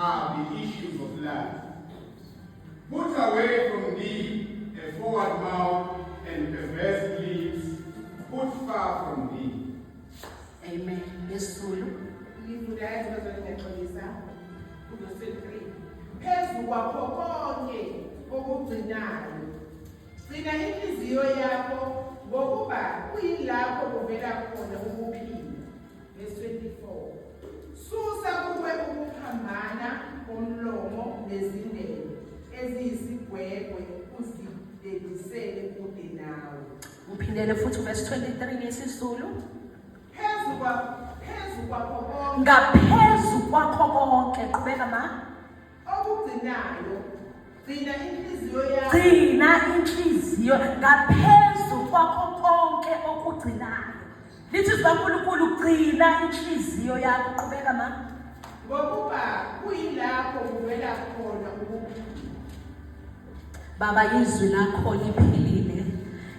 are the issues of life. Put away from thee a forward mouth and perverse lips, put far from thee. Amen. Yesulu. Livulayo bazonixolisa uverse 3. Phezu kwakho konke okugcinayo, gcina inhliziyo yakho ngokuba kuyilapho kuvela khona ukuphila. Verse 24. Susa kuwe ukuphambana komlomo nezindebe eziyisigwegwe uzibhekisele kude nawe. Uphindele futhi verse 23 ngesizulu. Phezu kwakho konke Ngaphezu kwakho konke, qhubeka ma. okugcinayo, gcina inhliziyo yakho. Gcina inhliziyo ngaphezu kwakho konke okugcinayo. Lithi uNkulunkulu gcina inhliziyo yakho, qhubeka ma. Ngokuba kuyilapho kuvela khona ukuphila. Baba, izwi lakho liphilile.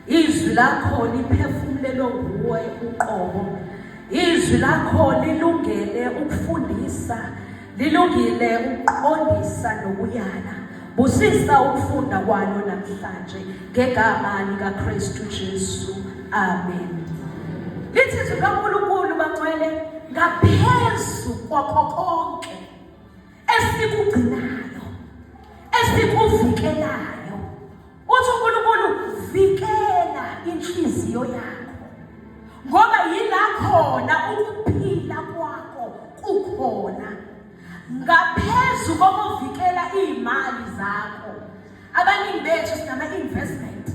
Izwi lakho liphefumulelwe nguwe uqobo. Izwi lakho lilungele ukufundisa, lilungile ukuqondisa nokuyala. Busisa ukufunda kwalo namhlanje ngegama likaKristu Jesu. Amen. Lithi izwi kaNkulunkulu bangcwele, ngaphezu kwakho konke esikugcinayo, esikuvikelayo. Uthi uNkulunkulu vikela inhliziyo yakho, ngoba yila khona ukuphila kwakho kukhona. Ngaphezu kokuvikela izimali zakho, abaningi bethu sinama-investment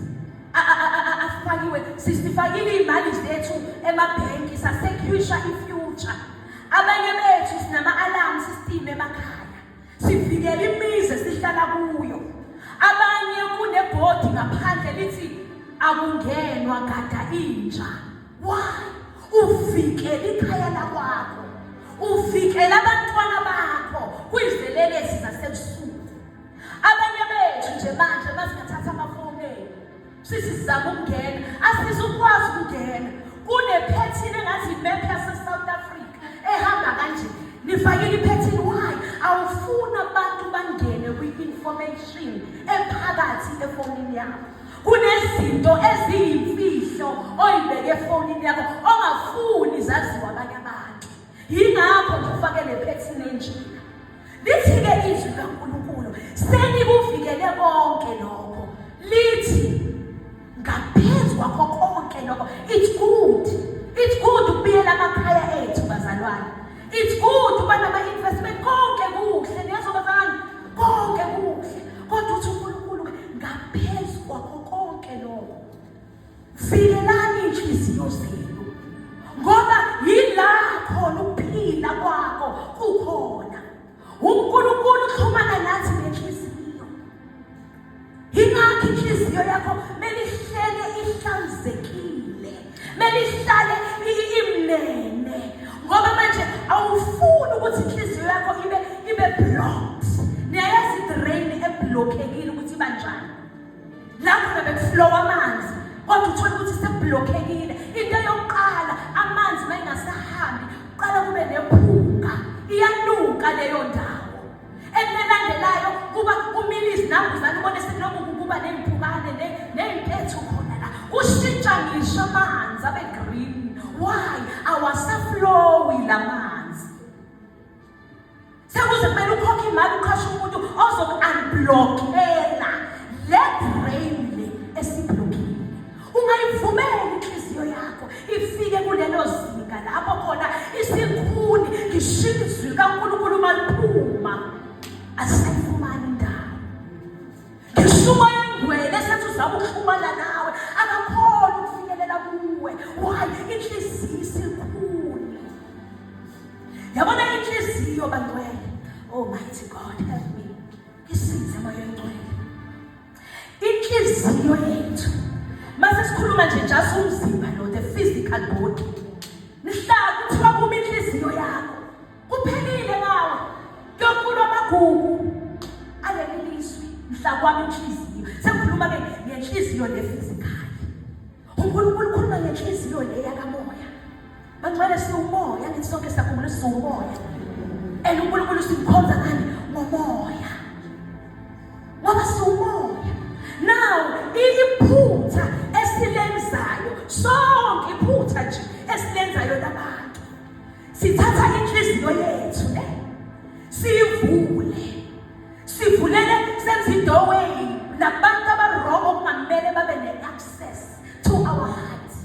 afakiwe, sisifakile izimali zethu emabhenki, sasekhwisha ifuture. Abanye bethu sinama-alarm system emakhaya, sivikela imizi sihlala kuyo. Abanye kunebhodi ngaphandle lithi akungenwa gada inja. Why? Uvikela ikhaya lakwakho, uvikela abantwana bakho kwizelelesi zasebusuku. Abanye bethu nje manje masingathatha amafoni sisizama ukungena, asizukwazi ukungena. Kunephethini engathi imap yase-South Africa ehamba kanje, nifakile iphethini. Why? Awufuna abantu bangene kwi-information ephakathi efonini yakho. Kunezinto eziyimfihlo oyibeke efonini yakho ongafuni zaziwa abanye abantu. Yingakho nje ufake le phethini enjena. Lithi-ke izwi kaNkulunkulu selikuvikele konke lokho. Lithi ngaphezu kwakho konke lokho, it's good. It's good ukubiyela amakhaya ethu bazalwane. It's good ukuba nama-investment, konke kuhle. Niyazobazalwane, konke kuhle. Kodwa uthi uNkulunkulu ngaphezu kwakho konke lokho, vikelani inhliziyo zenu, ngoba yila khona ukuphila kwakho kukhona. uNkulunkulu uxhumana nathi ngenhliziyo. Yingakho inhliziyo yakho melihlele ihlanzekile, melihlale imnene, ngoba manje awufuni ukuthi inhliziyo yakho ibe blocked. Niyayazi i-drain eblockekile ukuthi iba njani? Lapho bekuflow amanzi, kodwa uthola ukuthi seblockekile. Into yokuqala, amanzi mayengasahambi, uqala kube nephunga, iyanuka leyo ndawo. Elandelayo kuba kumile izinambuzane, ubone sekulokhu kuba ney'mpukane ney'mpethu khona la. Ushintsha ngisho amanzi abe green. Why? Awasaflowi la manzi. Sekuze kumele ukhokhe imali uqashe umuntu ozoku-unblockela le drain le esiblockile. Ungayivumeli inhliziyo yakho ifike kulelo zinga lapho khona isikhuni ngishinga izwi kaNkulunkulu maliphuma asifumani indawo. Ngisho umoya oyingcwele esethi uzama ukuxhumana nawe akakhona ukufikelela kuwe. Why? Inhliziyo isikhuni. Yabona inhliziyo bangcwele. Almighty God, help me. Isize moya oyingcwele. Inhliziyo yethu mase sikhuluma nje just umzimba lo, the physical body. Nihlala kuthiwa kuma inhliziyo yakho, kuphelile ngawe. Yokulo amagugu aleli lizwi mhla kwami inhliziyo. Sekukhuluma-ke ngenhliziyo le physical. uNkulunkulu ukhuluma ngenhliziyo le yakamoya. Bangcwele siwumoya, ngithi sonke siyakhumbula siwumoya. And uNkulunkulu simkhonza ngani? ngomoya. Ngoba siumoya. Now, iphutha esilenzayo, sonke iphutha nje esilenzayo labantu. Sithatha inhliziyo yethu sivule. Sivulele senze idoorway labantu abarongo kungamele babe ne-access to our hearts.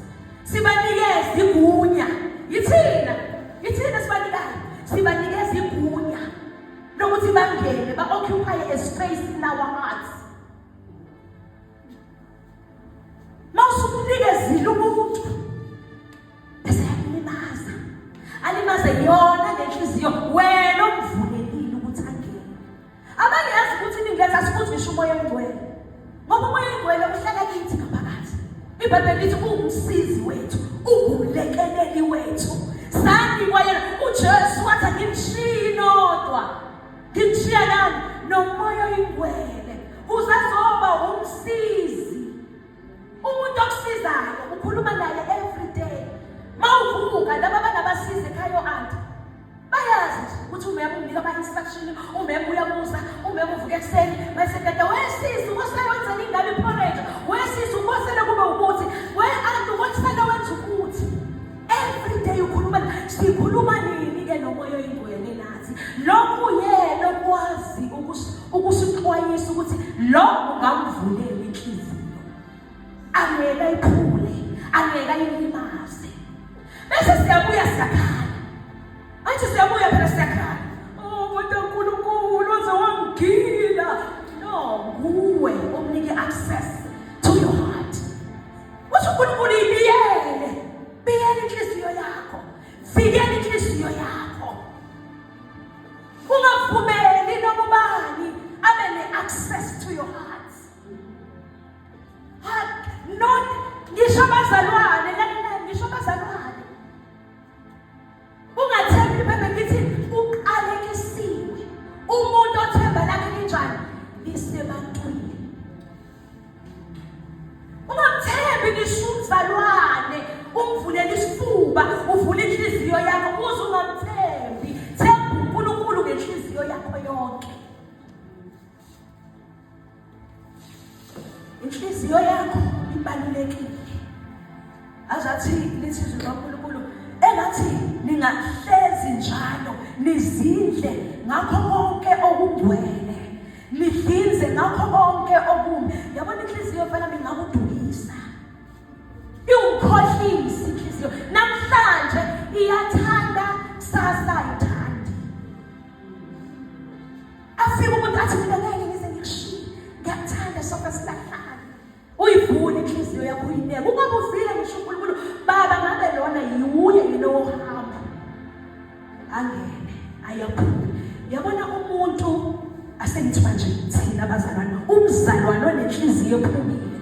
Sibanikeza igunya. Yithina sibanikayo. Sibanikeza igunya lokuthi bangene ba-occupy a space in our hearts. Mawusumnikezile umuntu bese yalimaza. Alimaze yona lenhliziyo wena omvulelile ukuthi angene. Abanye yazi ukuthi ningeza sikuthi ngisho umoya oyingcwele. Ngoba umoya oyingcwele uhlala kithi ngaphakathi. iBhayibheli lithi ungumsizi wethu, ungumlekeleli wethu. Sanikwa yena uJesu wathi ngimshiya nodwa. Ngimshiya nani? Nomoya oyingcwele. Uzazoba umsizi. Umuntu okusizayo ukhuluma naye every day. Mawuvuka laba banabasiza ekhaya anti. Bayazi ukuthi umema unika ama-instruction, umema uyabuza, umema uvuka ekuseni, bese kade wesizi ukosele wenzeni ingabe porridge, wesizi ukosele kube ukuthi, we-anti ukosele wenza ukuthi. Every day ukhuluma, sikhuluma nini-ke nomoya oyingcwele nathi. Lokhu yena okwazi ukusixwayisa ukuthi lo ungamvulela inhliziyo. Angeke ayiphule, angeke ayilimaze. Bese siyabuya siyakhala. Anjye siyabuya phela siyakhala. Oh, kodwa uNkulunkulu uzowangila. No, nguwe omnike access to your heart. Uthi uNkulunkulu ibiyele. Biyele inhliziyo yakho. Vikela inhliziyo yakho. Ungavumeli nobani abe ne-access to your heart. Not ngisho abazalwane, ngisho abazalwane. Ungathembi bebe ngithi uqalekisiwe. Umuntu othemba lakhe linjani? Lisebantwini. Ungathembi ngisho umzalwane, umvulele isifuba, uvule inhliziyo yakho, uze ungamthembi. Themba uNkulunkulu ngenhliziyo yakho yonke. Inhliziyo yakho ibalulekile. Azathi lithi izwi kaNkulunkulu engathi ningahlezi njalo nizidle ngakho konke okungcwele, nihlinze ngakho konke okumi. Yabona inhliziyo phela ngingakudukisa. Iwukhohlisa inhliziyo. Namhlanje iyathanda, kusasa ayithandi. Afika umuntu athi mina ngeke ngize ngikushiye. Ngiyakuthanda sonke silahlana. Uyivule inhliziyo yakho uyineke. Ungabuzile ngisho uNkulunkulu, baba ngabe lona yiwuye yilo ohamba. Angene, ayaphula. Yabona umuntu asengithi manje thina abazalwane, umzalwane onenhliziyo ephumile.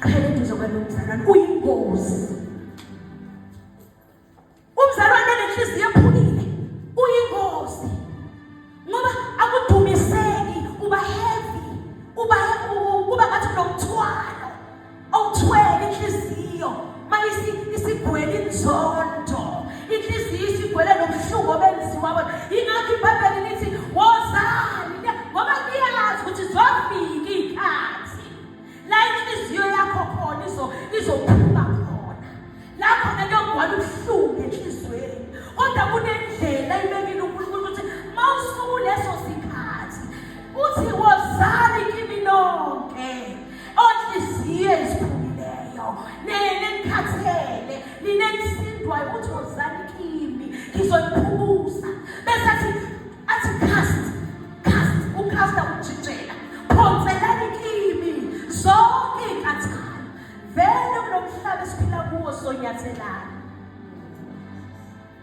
Qhele eduze kwalo mzalwane uyingozi. Umzalwane onenhliziyo ephumile uyingozi. Ngoba akudumiseki, uba heavy, uba ngathi unomthwalo awuthwele inhliziyo. Mayisi isigwele inzondo, inhliziyo isigwele nobuhlungu obenziwa bona. Ingakho iBhayibheli lithi wozani, ngoba liyazi ukuthi zofika ikhathi la inhliziyo yakho khona izophuma khona. Lapho ngekugcwala ubuhlungu enhliziyweni. Kodwa kunendlela ibekile uNkulunkulu ukuthi mawusukuleso sikhathi uthi wozani kimi nonke onhliziyo eziphumileyo nenikhathele ninesindwayo uthi wozani kimi ngizoniphumuza. Bese athi cast ujijela phonselani kimi zonke iy'nkathalo. Vele kulomhlaba esiphila kuwo sonyathelana.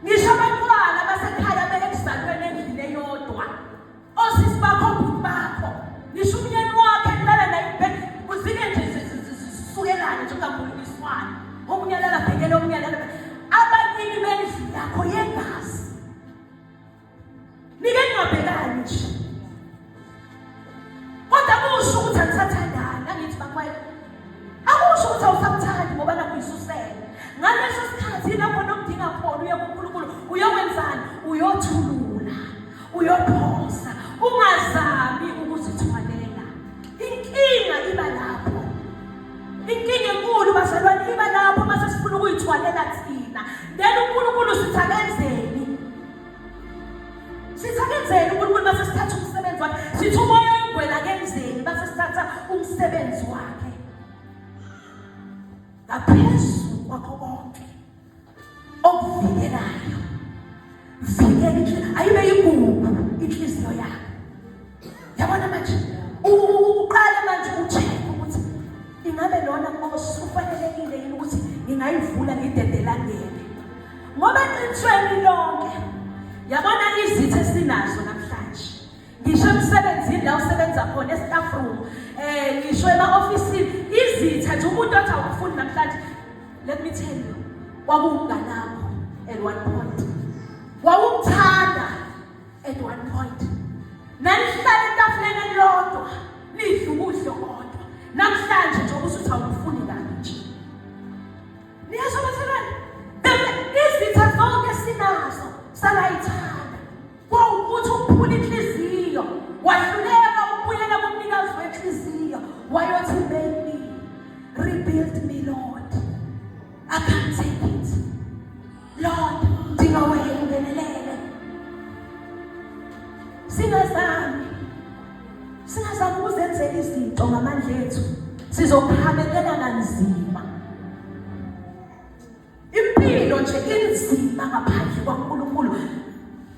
Ngisho abantwana basekhaya be-ekuzalweni endlini eyodwa, osisi bakho, obhuti bakho, ngisho umnyeni wakhe kulala naye kuzike nje zisukelane nje ungambuliswana. Omunye alala bhekele omunye alala. Abanini bendlu yakho yegazi. Nike ningabhekani nje. Kodwa kusho ukuthi anisathandani, angithi bakwethu. Akusho ukuthi awusamthandi ngoba nakuyisusele. Ngaleso sikhathi lapho nokudinga khona uye kuNkulunkulu, uyokwenzani? Uyothulula, uyophosa. thina. Then uNkulunkulu sithi akenzeni. Sithi akenzeni uNkulunkulu base sithatha umsebenzi wakhe. Sithi umoya oyingwela akenzeni base sithatha umsebenzi wakhe. Ngaphezulu kwakho konke okuvikelayo. Vikela inhliziyo. Ayibe yigugu inhliziyo yakho. Yabona manje uqala manje ucheck ukuthi ingabe lona Nkosi ufanelekile yini ukuthi ngingayivula ngidedelangene. Ngoba eqinisweni lonke yabona izitha esinazo namhlanje. Ngisho emsebenzini la usebenza khona e-staff room, ngisho ema-ofisini, izitha nje umuntu othi awufuni namhlanje. Let me tell you, kwakunganakho at one point. Wawumthanda at one point. Nanihlala etafuleni elilodwa, nidla ukudla kodwa. Namhlanje nje ubusuthi awufuni kabi nje. Niyasho bathelwane? Izitha zonke sinazo salayithanda. Kwawukuthi ukuphula inhliziyo, wahluleka ukubuyela kumnikazi wenhliziyo, wayothi make me, rebuild me Lord. I can't take it. Lord, ndingawele ungenelele. Singazami ukuzenzela izinto ngamandla ethu. Sizokhamekela kanzima. Impilo nje inzima ngaphandle kwaNkulunkulu.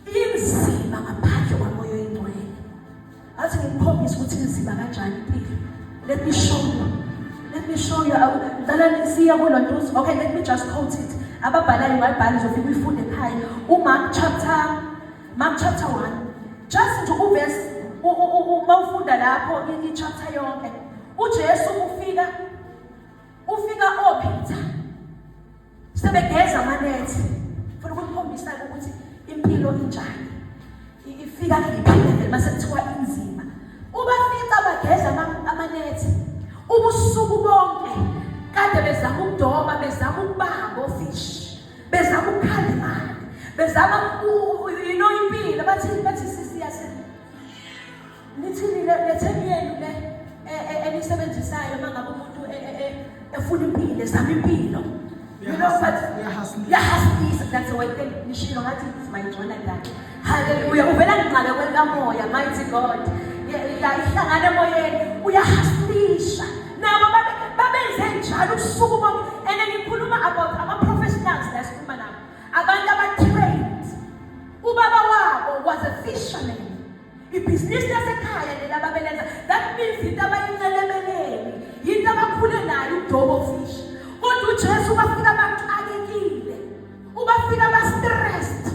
Inzima ngaphandle kwaMoya oNgcwele. Athi ngikhombisa ukuthi inzima kanjani impilo. Let me show you. Ngicela siya kulonto. Okay, let me just quote it. Ababhalayo bayibhala uzofika uyifunde ekhaya. Mark chapter 1. Just to uverse mawufunda lapho ichapter yonke. uJesu ufika oPeter. Sebegeza amanethi. Ufuna ukukhombisa ukuthi impilo injani. Ifika iphile mase kuthiwa inzima. Ubafika bageza amanethi. Ubusuku bonke kade bezama ukudoma, bezama ukubamba ofishi. Bezama ukukhanda imali. Bezama impilo bathi sisiyase. Nithini letheni yenu le enisebenzisayo mangabe umuntu efuna impilo, ezama impilo. You know what? Yahasisa, that's the way they nishilo ngathi it's my joy like that. Hallelujah. Uvela ngiqale kwelikamoya, mighty God. Ihlangane emoyeni, uyahasisha. Nabo babenze njalo usuku bonke. And then ngikhuluma about ama-professionals la sikhuluma nabo. Abantu aba-trained. Ubaba wabo was a fisherman. Ibhizinisi lasekhaya lela babelenza. That means into abayincelebeleni. Into abakhule nayo udobo fish. Kodwa uJesu bafika baxakekile. Ubafika ba-stressed.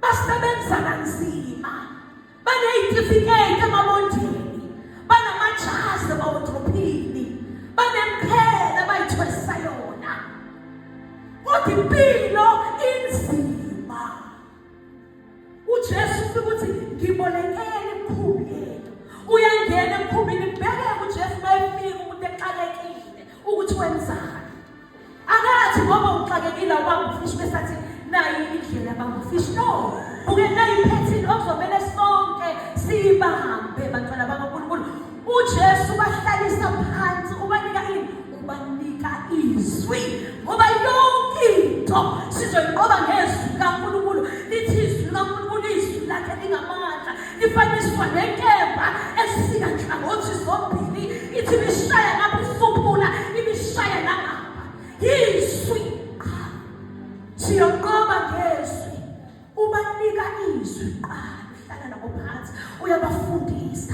Basebenza kanzima. Bane-certificate emabondeni. Banamajazi emawodrophini. Banemkhela abayithwesa yona. Kodwa impilo inzima. uJesu ufika uthi ngibolekele imkhumbi yethu. Uyangena emkhumbini mbheke uJesu mayefika umuntu exakekile ukuthi wenzani. Akathi ngoba uxakekile awubangufishi besathi nayi indlela abangufishi. No, uke nayi iphethini okuzomela sonke sibambe bantwana bakaNkulunkulu. uJesu bahlalisa phansi ubanika ini? Ubanika izwi. Ngoba yonke into sizoyiqoba ngezwi kaNkulunkulu. Lithi izwi kaNkulunkulu izwi lakhe lingamandla. Lifaniswa nenkemba esika nhlangothi zombili. Ithi bishaya ngapha isuphula, ibishaya nangapha. Izwi. Siyoqoba ngezwi. Ubanika izwi qala. Hlala nabo phansi. Uyabafundisa.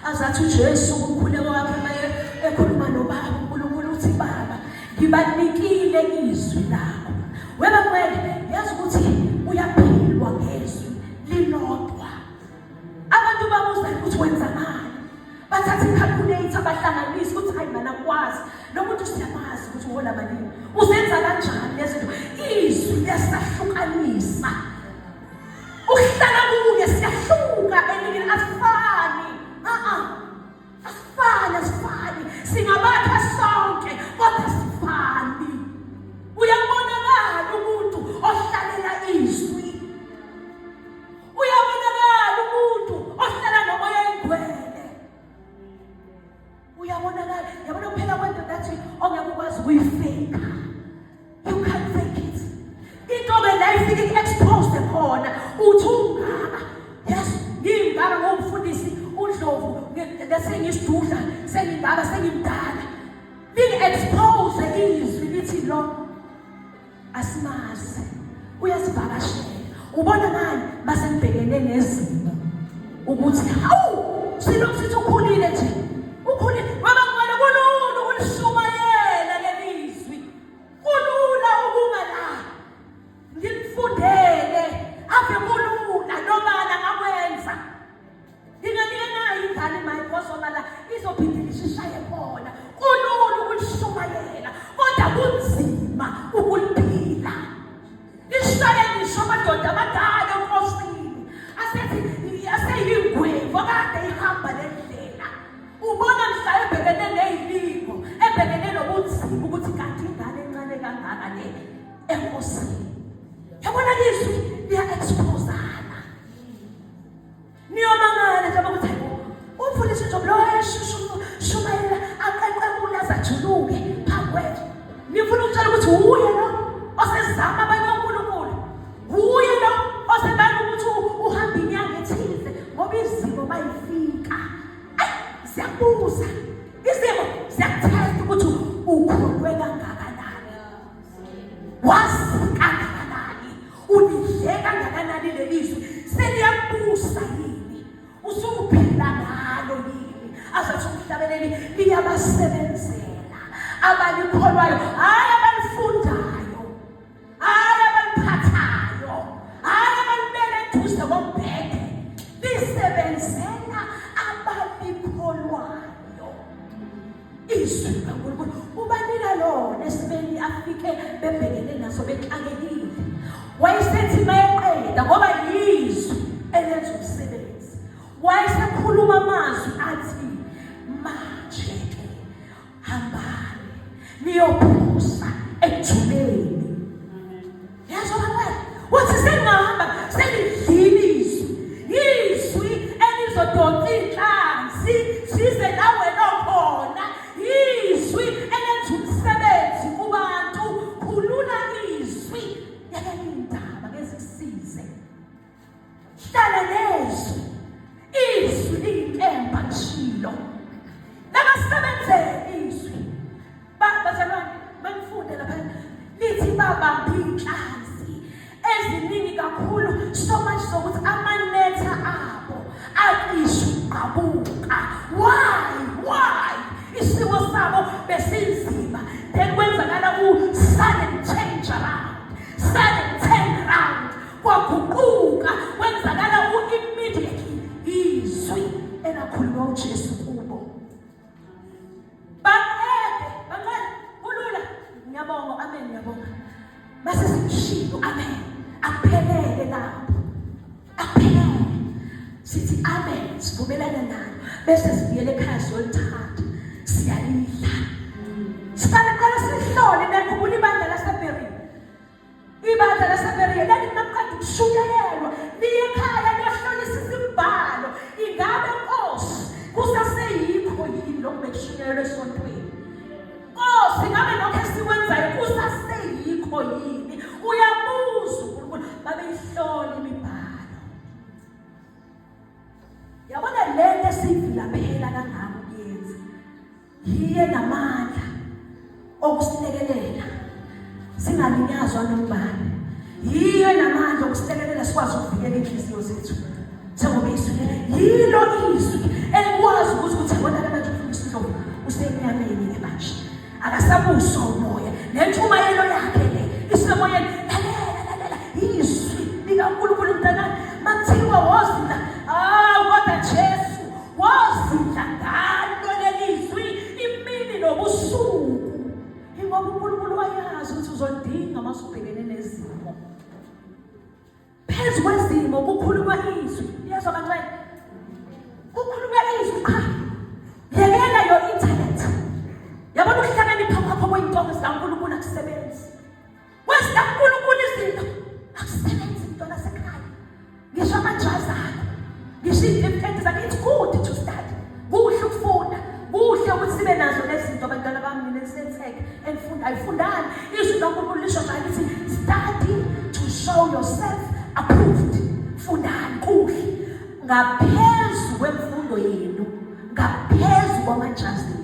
Azathi uJesu ukukhuleka kwakhe maye ekhuluma noBaba uNkulunkulu uthi Baba ngibanikile izwi lakho. Wena kwele yazi ukuthi uyaphilwa ngezwi lilodwa. Abantu babuza ukuthi wenza ngani. Bathatha icalculator bahlanganisa ukuthi hayi mana kwazi. Lo muntu siyamazi ukuthi uhola malini. Uzenza kanjani lezinto? Izwi liyasahlukanisa. Uhlala kuye siyahluka eningini asifani. Asifani. Singabakha sonke kodwa sifani. Uyabonakala umuntu ohlalela izwi. Uyabonakala umuntu ohlala nomoya oyingcwele. Uyabonakala. Yabona kuphela kwento that ongeke ukwazi ukuyifake. You can't fake it. efike i-expose khona uthi ungaka. Yes, ngingaka ngomfundisi uNdlovu ngesengisidudla sengingaka sengimdala. Lingi-expose izwi lithi lo asimazi uyasivakashela. Ubona ngani base ngibhekene nezimo ukuthi hawu silokhu sithi ukhulile nje ukhulile ngoba kumele kulula ukulishumayela lelizwi kulula ukuma la ngikufundele ave kulula noma ngakwenza ngingeke nayo ingane mayiphoso la izophinde ishaye khona kulula ukulishumayela kodwa kunzima ukuliphila. Ishaye ngisho amadoda abadala enkosini aseyingwevu akade ihamba lendlela. Ubona mhla ebhekene neyilingo ebhekene nobunzima ukuthi kanti ingane encane kangaka le enkosini. Yabona lizwi liya-expose-ana. Niyomangala njengoba kuthi umfundisi nje lo eshumayela aqeqebula azajuluke phambi kwethu. Ngifuna ukutshela ukuthi uye lo osezama abanye onkulunkulu. Uye lo osebala ukuthi uhambe inyanga ethize ngoba izimo bayifika. Siyabuza. Izimo siyakuthesta ukuthi ukholwe kangakanani. Wazi kangakanani. Ulidle kangakanani lelizwi. Seliyabusa yini. Usuphila ngalo yini. Azathi umhlabeleli liyabasebenzela. Abalikholwayo hayi abalifundayo. Hayi abaliphathayo. Hayi abalibele eduze kombhede. Lisebenzela abalikholwayo. Izwi kaNkulunkulu ubanika lona esibeni afike bebhekene naso bexakekile. Wayesethi mayeqeda ngoba yizwi elenza umsebenzi. Wayesekhuluma amazwi athi manje ke hambani niyophuza ejuleni. Yezwa bantwana wathi sengihamba selidlile izwi elizodonsa inhlanzi size nawe nokhona. Izwi elenza umsebenzi kubantu. Khulula izwi yakalindaba ngezisize. Hlala nezwi. Izwi liyinkemba kushilo. Labasebenzele izwi. Bazalwane bengifunde lapha lithi babambe inhlanzi eziningi kakhulu so much sokuthi amanetha abo aqisha uqabuka. Why? Isimo sabo besinzima. Then kwenzakala sudden change around. Sudden turn around. Kwaguquka kwenzakala immediately izwi elakhuluma uJesu kubo. Bangcwele kulula. Ngiyabonga, amen, ngiyabonga. Mase sishilo amen. Aphelele lapho. Aphelele. Sithi amen, sivumelana nayo. Bese sivuyela ekhaya siyolithatha. Siyalidla. Siqala sihlole nekubula ibandla laseBerea. Ibandla laseBerea lalinamqadi kushuyelelwa. Liye ekhaya liyahlolisa isimbalo. Ingabe Nkosi kusaseyikho yini lokho bekushuyelelwe esontweni? Nkosi ngabe lokho esikwenzayo kusaseyikho yini? Uyabuza uNkulunkulu babeyihlola imibhalo. Yabona lento esivila phela kangaka kuyenza. Yiye namandla okusilekelela singalinyazwa nombani. Yiye namandla okusilekelela sikwazi ukuvikela inhliziyo zethu. Njengoba izwi yilo izwi elikwazi ukuthi yabona abantu ufundisa Ndlovu usenyameni manje. Akasabuso umoya. Nentshumayelo yakhe le isemoyeni. Lalela izwi likaNkulunkulu mntanami mathiwa wozindla. Kodwa Jesu wozindla ngalo lelizwi imini nobusuku. Ingoba uNkulunkulu wayazi ukuthi uzondinga masubhekene nezimo. Phezu kwezimo kukhuluma izwi. Yezwa bantwana. Kukhuluma izwi cha. Yekela yo internet. Yabona ukuhlangana iphapha kweyintonga zikaNkulunkulu akusebenzi. Wesika uNkulunkulu izinto akusebenzi into lasekhaya. Ngisho amajazi akho. Ngisho izimpethe zakho it's good to study. Kuhle ukufunda. Kuhle ukuthi sibe nazo lezi zinto abantwana bami nesenzeke enfunda ayifundani. Izwi laNkulunkulu lisho nje lithi study to show yourself approved. Fundani kuhle ngaphezu kwemfundo yenu, ngaphezu kwamajazi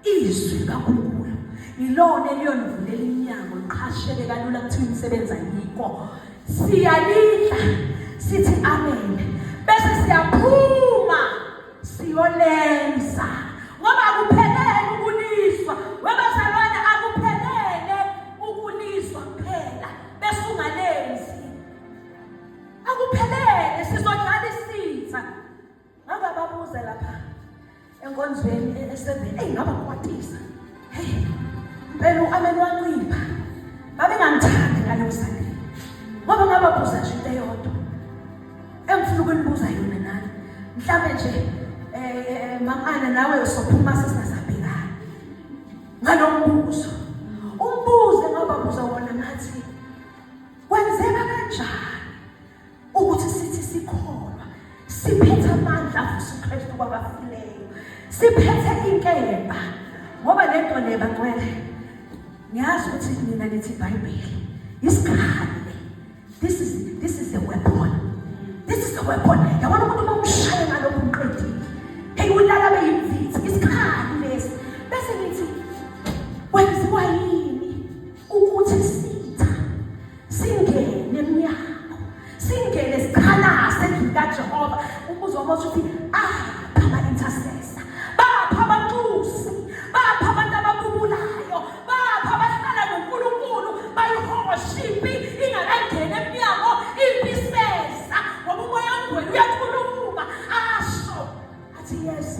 izwi kaNkulunkulu ilona eliyonivulela iminyango liqhasheke kalula kuthi imisebenzi ayikho. Siyalidla sithi amen bese siyaphuma siyolenza ngoba akuphelele ukuliswa webazalwane, akuphelele ukuliswa kuphela bese ungalenzi, akuphelele sizodlala isitha. Ngabe babuze lapha enkonzweni eseveni ngaba kwatisa phela u-amen wancipha babengangithandi ngalowo Sunday ngoba ngababuza nje into eyodwa engifuna ukunibuza yona nani mhlawumbe nje Mangana nawe usophuma sisasabhekana ngalombuzo. Umbuze ngobabuza wona ngathi kwenzeka kanjani ukuthi sithi sikholwa siphethe amandla avusa uKristu kwabafileyo, siphethe inkemba ngoba lento leba ngcwele ngiyazi ukuthi mina nithi iBhayibheli isikhali. This is the weapon. This is the weapon. Yabona umuntu uma umshaya ngalokho umqedile hey ulala beyimvithi isikhali lesi bese ngithi kwenziwa yini ukuthi sitha singene eminyango singene sikhalase endlini kaJehova. Umbuzo wami uthi apha ama-intercessor, bapha abantusi, bapha abantu ababubulayo, bapha abahlala noNkulunkulu bayihoshipi ingakangeni eminyango ibisesa ngoba umoya ongcwele uyakhuluma asho athi yes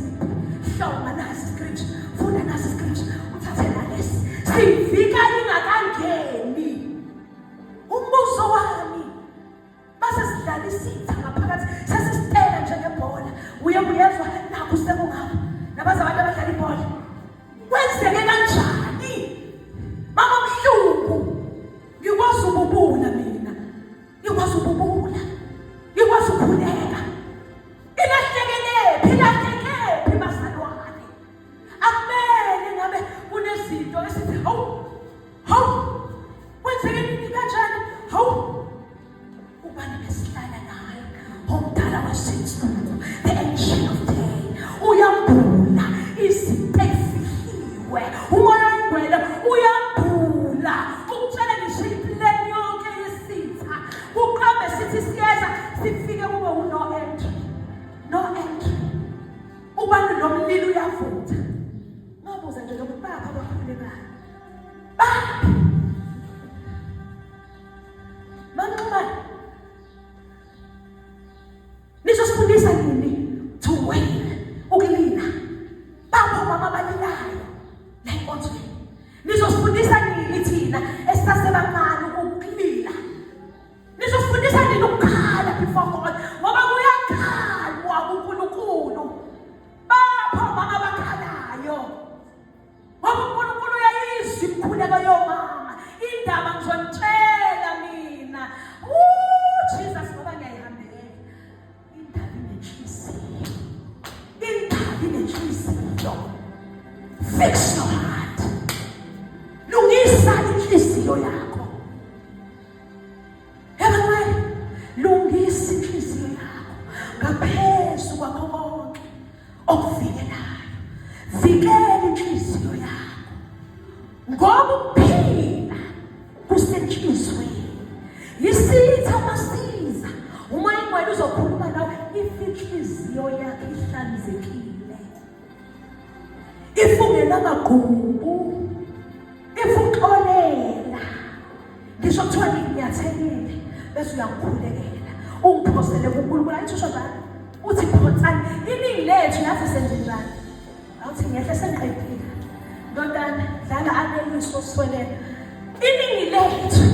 hloma nasi scripture funda nasi scripture uthathe nalesi sivika ingakangeni. Umbuzo wami base sidlala isitha ngaphakathi sesisitela njengebhola uye kuyezwa nakho sekungaba nabaza abantu abadlala ibhola kwenzeke kanjani mama mhlungu ngikwazi ububula mina ngikwazi ububula ngikwazi ukukhuleka ilahlekelephi bazalwane akumele ngabe kunezinto esithi hawu kwenzeke nini kanjani hawu ubani besihlala naye omdala wesinsuku the ancient of day uyambula izinto ezifihliwe umoya ongcwele uyambula ukutshela ngisho iplani yonke yesitha uqambe sithi siyeza sifike kube no entry ubani nomlilo uyavutha. Ngabuza nje ukuthi bapha abakhulekayo bapha manqumane nizosifundisa nini to wait ukulila bapha mama balilayo la enkonzweni. Nizosifundisa nini thina esisasebancane ukulila? Nizosifundisa nini ukukhala before God ngoba kuyakhalwa kuNkulunkulu. Bapha mama bakhalayo ngoba uNkulunkulu uyayizwa imikhuleko yomama. Indaba ngizonitshela mina Jesus ngoba ngiyayihambela indaba inenhliziyo, indaba inenhliziyo. Fix your heart, lungisa inhliziyo yakho. Everywhere lungisa inhliziyo yakho ngaphezu kwakho konke okuvikelayo. Vikela inhliziyo yakho ngoba ukuphila kusenhliziyweni. Yisitha masiza umoya ongcwele uzokhuluma nawe if inhliziyo yakho ihlanzekile, if ungenamagqubu, if uxolela ngisho kuthiwa ngiyathelile bese uyangikhulekela ungiphosele kuNkulunkulu. Ayithisho njalo uthi phonsani iningi lethu yathi senze njani awuthi ngehle sengiqedile ndodana dlala aneliso siwelela. Iningi lethu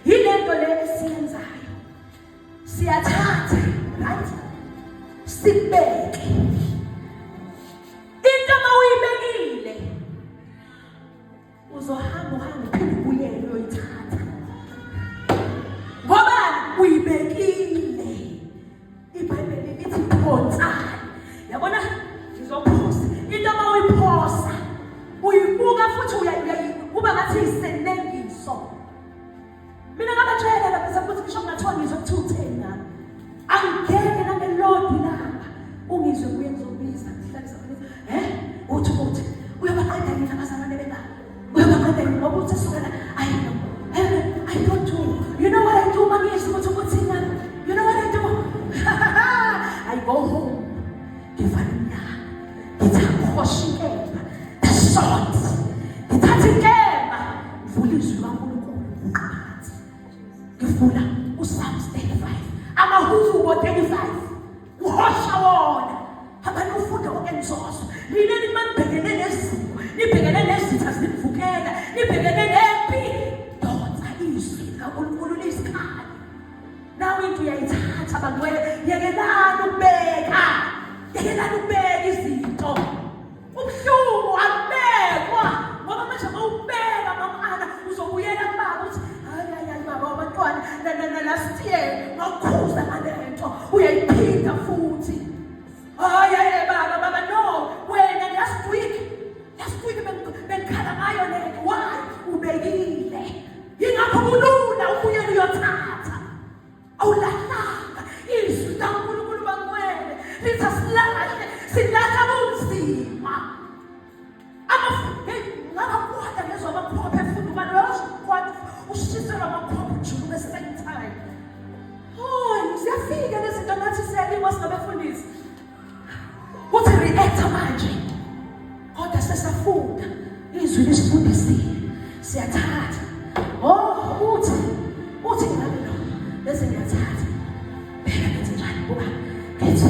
yilento le esiyenzayo siyathatha right sibeke into mawuyibekile uzohamba uphinde ubuyele uyoyithatha ngoba uyibekile. iBhayibheli lithi phonsani. Yabona ngizophosa into mawuyiphosa uyibuka futhi uyayibuka ngathi isenengiso angeke nangelodwa ilanga ungizwe kuyenzobiza ngihlalisa uthi uyabaqeda yini abazalwane bengane uyabaqeda yini ngoba uthi sukela I don't do. You know what I do mangizwe ukuthi uthina. You know what I do? I go home ngivale umnyango ngithakhosha inkemba the sword ngithatha inkemba ngivula izwi kaNkulunkulu uqhathi ngivula uPsalms 35 amahubo 35 uhosha wona abantu ufunda okwenzozo lileli manibhekene nezimo nibhekene nezitha zivukela nibhekene nempi donsa izwi kaNkulunkulu lisikhala nawe into uyayithatha bangwele yekelana ukubeka izinto ubuhlungu akubekwa ngoba manje mawubeka mamana uzobuyela kubaba uthi hayi baba abantwana last year ngakhuza ngalento uyayiphinda futhi hayi baba no wena last week bengikhala ngayo lento why ubekile yingakho kulula ubuyela uyothatha awulahlanga izwi kaNkulunkulu bangwele lithi asilahle silahla bunzima ngakakwada ngezwa amakhopha efunda ubani wayokwada ushisela amakhopha ujulu nge-same time ziyafika lezi zinto nathi siyaliwa singabefundisi uthi reactor manje kodwa sesafunda izwi lisifundisile siyathatha uthi ngabe lo bese ngiyathatha bheka ngithi njani buka ngithi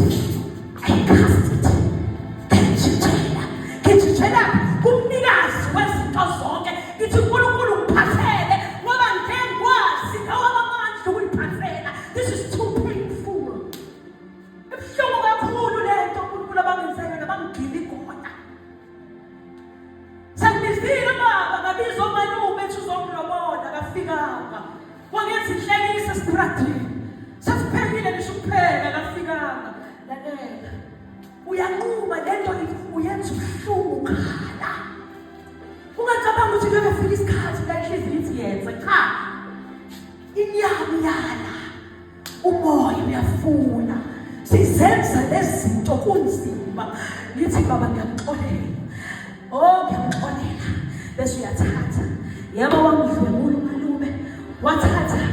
ngitshela kumnikazi wezinto zonke ngithi uNkulunkulu ngiphathele ngoba ngengikwazi awamandla ukuyiphathela. This is too painful. Ebuhlungu kakhulu lento uNkulunkulu abangenzele nabangigili khona. Sangizile baba ngabiza omalume ethi uzomlobola kafikanga wangenza inhlekisa strategi sasiphekile ngisho ukupheka kafikanga lalela uyanquma lento uyenza ubuhlungu khala ungacabanga ukuthi kuyofika isikhathi la inhliziyo ithi yenze cha inyama iyala umoya uyafuna sizenza lezi zinto kunzima ngithi baba ngiyakuxolela ngiyakuxolela bese uyathatha yaba wangidlwengula umalume wathatha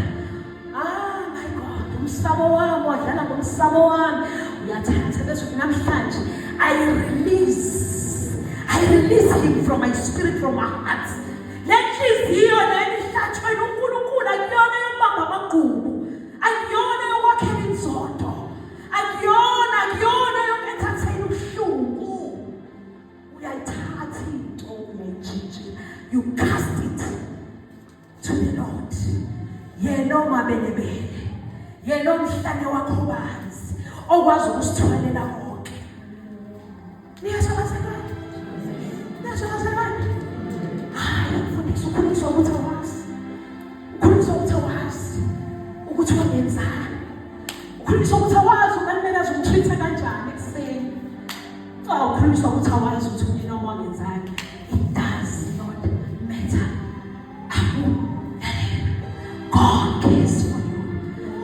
my God umsabo wami wadlala ngomsabo wami uyathatha bese namhlanje I release him from my spirit, from my heart. Lenhliziyo lenihlathwe uNkulunkulu akuyona yobamba amagqubu akuyona yowakhela inzondo akuyona yoku-entertain ubuhlungu uyayithatha into uyayijinjela you cast it to the Lord yena omabelebele yena omhlane wakho banzi okwazi ukusithwalela konke. Niyashakazekani? Hayi mfundisi ukhuliswa ukuthi awazi ukuthi wangenzani ukhuliswa ukuthi awazi umalumekazi umtreat-a kanjani ekuseni ukhuliswa ukuthi awazi ukuthi umnina wangenzani. It does not matter. God cares for you.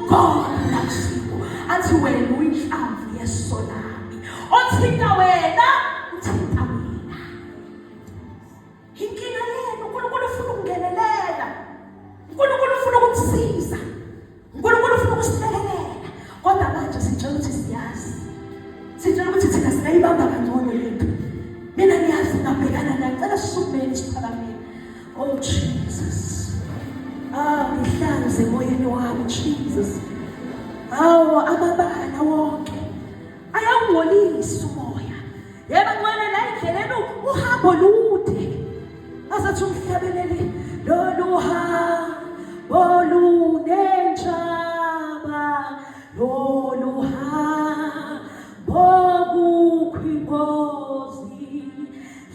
God loves you. Athi wena uyinhlamvu yeso lami othinta wena uthinta mina. Inkinga yenu uNkulunkulu ufuna ukungenelela, uNkulunkulu ufuna ukukusiza, uNkulunkulu ufuna ukusilekelela. Kodwa manje sitshela ukuthi siyazi, sitshela ukuthi thina singayibamba kangcono lento. Mina ngiyazi ngabhekana nayo, ngicela sisukele siphakamele. Oh Jesus, ngihlanze emoyeni wami Jesus. Amabala wonke ayangolisa umoya. Yebo ngwana la indleleni uhambo lude. Azathi umhlabeleli lolu hambo lunenjaba lolu hambo kukhwingozi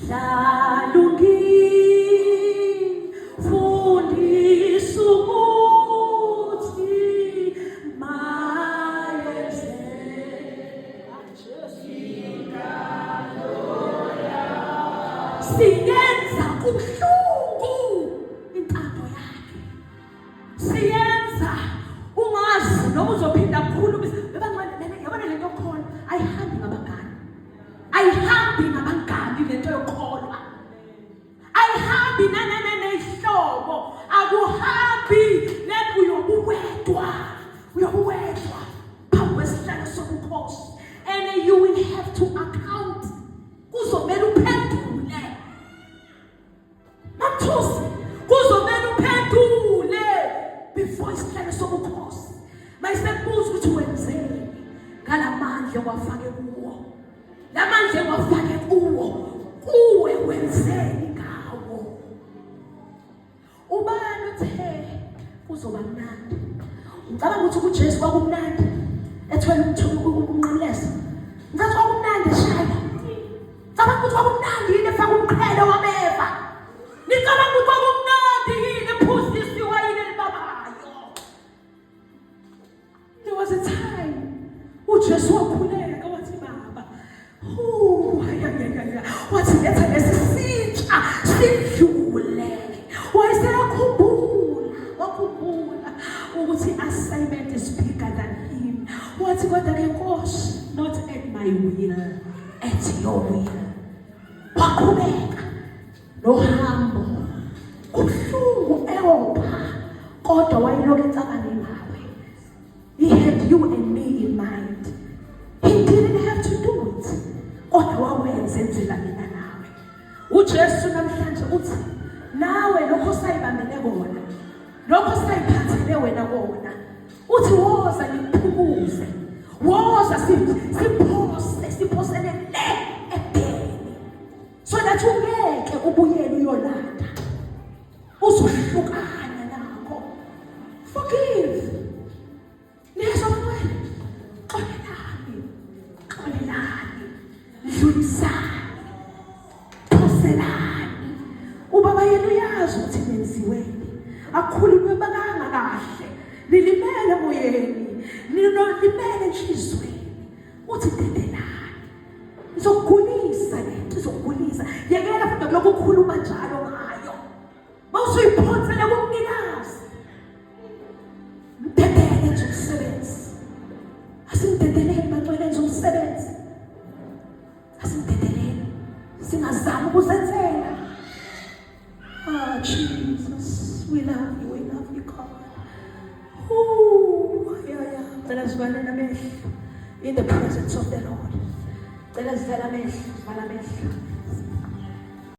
lalungifundisa ukuthi siyenza ubuhlungu intando yakhe, siyenza ungazi noma uzophinda kukhuluma beba lamandla kwafake kuwo. Lamandla kwafake kuwo. Kuwe wenzeni ngawo. Ubani uthe kuzoba mnandi. Ngicabanga ukuthi uJesu kwakumnandi. Ethwele umnqamlezo. Ngathi kwakumnandi shaya. Ngicabanga ukuthi kwakumnandi yini efaka umqhele wameva. Ngicabanga ukuthi kwakumnandi yini ephuzisiwe yini elibabayo. There was a time uJesu wakhuleka wathi baba. Wathi letha lesisitsha sidlule. Wakhumbula ukuthi assignment is bigger than him. Wathi kodwa ke Nkosi, not at my will, at your will. Waqhubeka nohambo kuhlungu eopha kodwa wayilokhu ecabane nawe. He had you and me in mind. He didn't have to do it. Kodwa wawenzela mina nawe. uJesu namhlanje uthi nawe lokho sayibambele kona. Lokho sayiphathele wena kona. Uthi woza nikuphumuze. Woza siphosele le ebheni. So that ungeke ubuyele uyolanda. Uzohlukana nakho. Forgive. Neza wena. Xolelani. Dlulisani. Phoselani. Ubaba yena uyazi ukuthi nenziweni. Akhulunywe bakanga kahle. Nilimele moyeni. Nilimele enhlizweni. Uthi dedelani. Izokugulisa lento, izokugulisa. Yekela futhi lokho ukukhuluma njalo ngayo. Mawusuyiphonsele kumnikazi. Mdedele nje umsebenzi. Asimdedeleni bantwana nje umsebenzi. Asimdedeleni. Singazama ukuzenzela. Ah, Jesus, we love you, God. Cela sivala amehlo in the presence of the Lord. Cela sivala amehlo, sivala amehlo.